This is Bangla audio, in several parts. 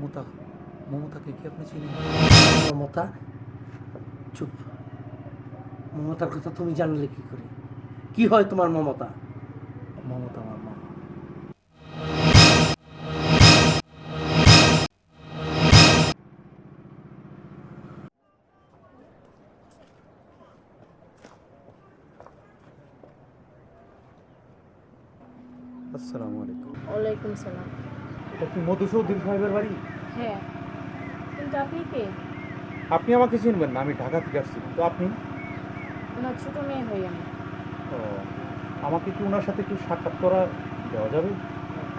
মমতা, মমতাকে কি আপনি চিনেন? মমতা? চুপ। মমতার কথা তুমি জানলে কি করে? কি হয় তোমার মমতা? মমতা আমার মা। আসসালামু আলাইকুম। ওয়ালাইকুম সালাম। এটা কি মধুসৌধুরী সাহেবের বাড়ি? হ্যাঁ, কিন্তু আপনি কে? আপনি আমাকে চিনবেন না, আমি ঢাকা থেকে আসছি। তো আপনি? ওনার ছোট মেয়ে হই আমি। ও, আমাকে কি ওনার সাথে একটু সাক্ষাৎ করা দেওয়া যাবে?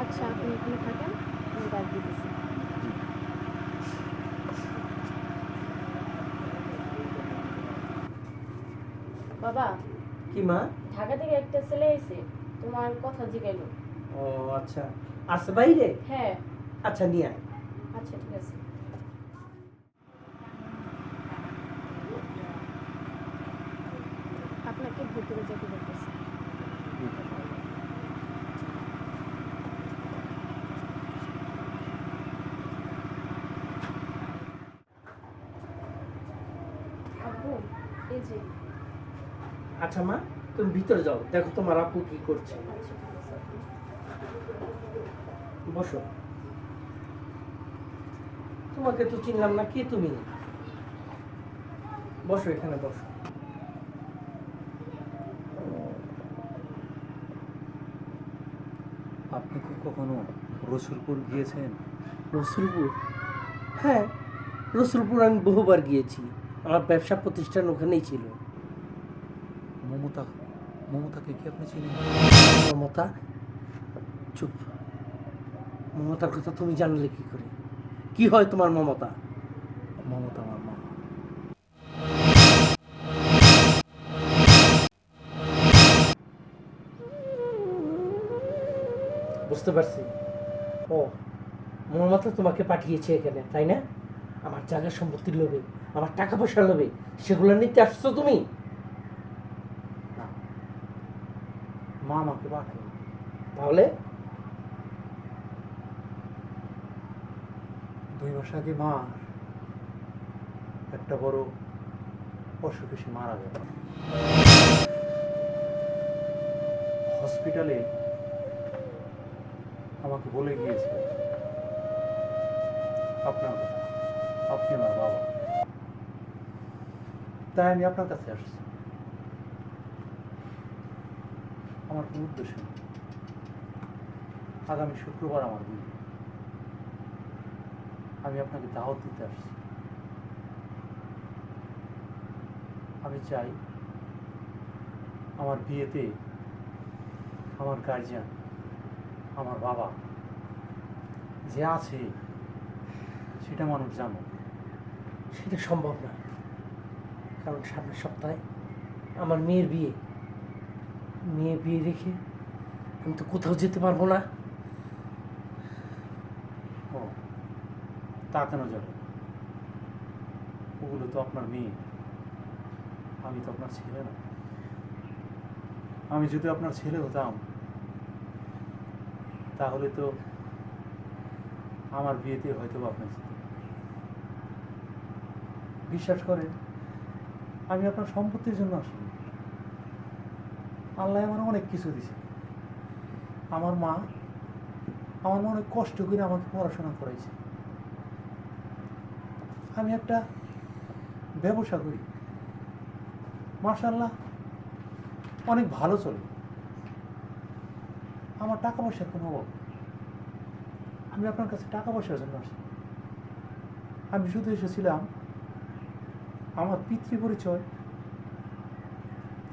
আচ্ছা, আপনি এখানে থাকেন, আমি ডাক দিতেছি। বাবা, কি মা? ঢাকা থেকে একটা ছেলে এসে তোমার কথা জিগাইলো। ও আচ্ছা, আছে বাইরে? হ্যাঁ। আচ্ছা, নিয়ে আয়। আচ্ছা, ঠিক আছে। আপনাকে ভেতরে যেতে বলতেছি। আব্বু, এই যে। আচ্ছা মা, তুমি ভিতরে যাও, দেখো তোমার আপু কি করছে। আচ্ছা, ঠিক আছে। বসো। তোমাকে তো চিনলাম না, কে তুমি? বসো, এখানে বসো। আপনি কি কখনো রসুলপুর গিয়েছেন? রসুলপুর? হ্যাঁ, রসুলপুর আমি বহুবার গিয়েছি। আমার ব্যবসা প্রতিষ্ঠান ওখানেই ছিল। মমতা, মমতাকে কি আপনি চিনেন? মমতা? চুপ। মমতার কথা তুমি জানলে কি করে? কি হয় তোমার মমতা? মমতা আমার মা। বুঝতে পারছি। ও, মমতা তোমাকে পাঠিয়েছে এখানে, তাই না? আমার জায়গা সম্পত্তির লোভে, আমার টাকা পয়সার লোভে সেগুলো নিতে আসছো তুমি? না, মা আমাকে পাঠায়। তাহলে 2 মাস আগে মা একটা বড় অসুখে সে মারা গেল। হসপিটালে আমাকে বলে গিয়েছিল আপনার কথা, আপনি আমার বাবা। তাই আমি আপনার কাছে আসছি। আমার কোনো উদ্দেশ্য নেই। আগামী শুক্রবার আমার বিয়ে। আমি আপনাকে দাওয়াত দিতে আসছি। আমি চাই আমার বিয়েতে আমার গার্জিয়ান, আমার বাবা যে আছে সেটা মানুষ জানো। সেটা সম্ভব না, কারণ সামনের সপ্তাহে আমার মেয়ের বিয়ে। মেয়ে বিয়ে রেখে আমি তো কোথাও যেতে পারবো না। ও, তা কেন যাবে? ওগুলো তো আপনার মেয়ে, আমি তো আপনার ছেলে না। আমি যদি আপনার ছেলে হতাম তাহলে তো আমার বিয়েতে হয়তো আপনি যেতেন। বিশ্বাস করেন, আমি আপনার সম্পত্তির জন্য আসিনি। আল্লাহ আমার অনেক কিছু দিছে। আমার মা অনেক কষ্ট করে আমাকে পড়াশোনা করাইছে। আমি একটা ব্যবসা করি, মাশাআল্লাহ অনেক ভালো চলে। আমার টাকা পয়সার কোনো অভাব নেই। আমি আপনার কাছে টাকা পয়সার জন্য আসি। আমি শুধু এসেছিলাম আমার পিতৃ পরিচয়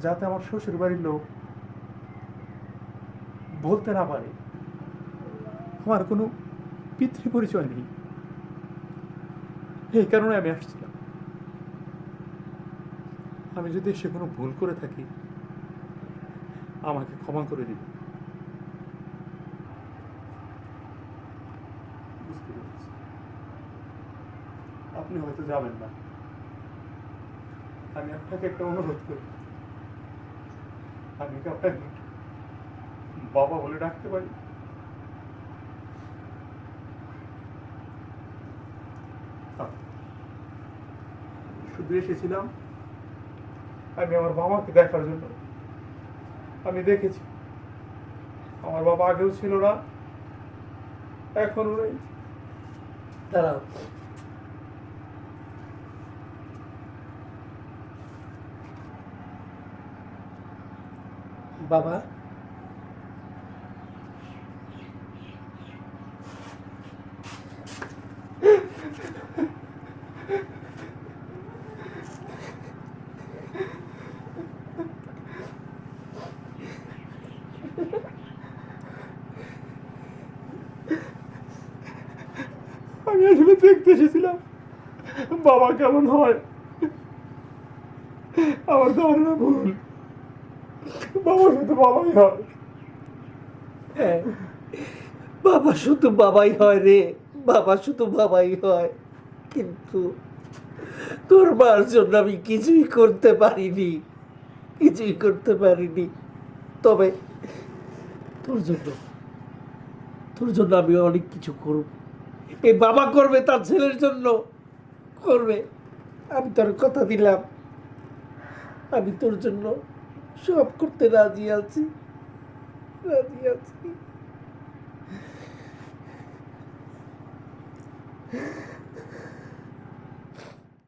যাতে আমার শ্বশুর বাড়ির লোক বলতে না পারে আমার কোনো পিতৃ পরিচয় নেই। এই কারণে আমি আসছিলাম। আমি যদি এসে কোনো ভুল করে থাকি আমাকে ক্ষমা করে দিবেন। বুঝতে পেরেছি, আপনি হয়তো যাবেন না। আমি আপনাকে একটা অনুরোধ করি, আমি কি আপনাকে বাবা বলে ডাকতে পারি? শুধু এসেছিলাম আমি আমার বাবাকে দেখার জন্য। আমি দেখেছি আমার বাবা আগেও ছিল না, এখনো নেই। দাঁড়াও, বাবা, আমি আসলে দেখতে এসেছিলাম বাবা কেমন হয়। আমার ধারণা ভুল, বাবা শুধু বাবাই হয়। হ্যাঁ, বাবা শুধু বাবাই হয় রে, বাবা শুধু বাবাই হয়। কিন্তু তোর মার জন্য আমি কিছুই করতে পারিনি, কিছুই করতে পারিনি। তবে তোর জন্য, তোর জন্য আমি অনেক কিছু করব। এই বাবা করবে তার ছেলের জন্য, করবে। আমি তোর কথা দিলাম, আমি তোর জন্য সব করতে রাজি আছি, রাজি আছি।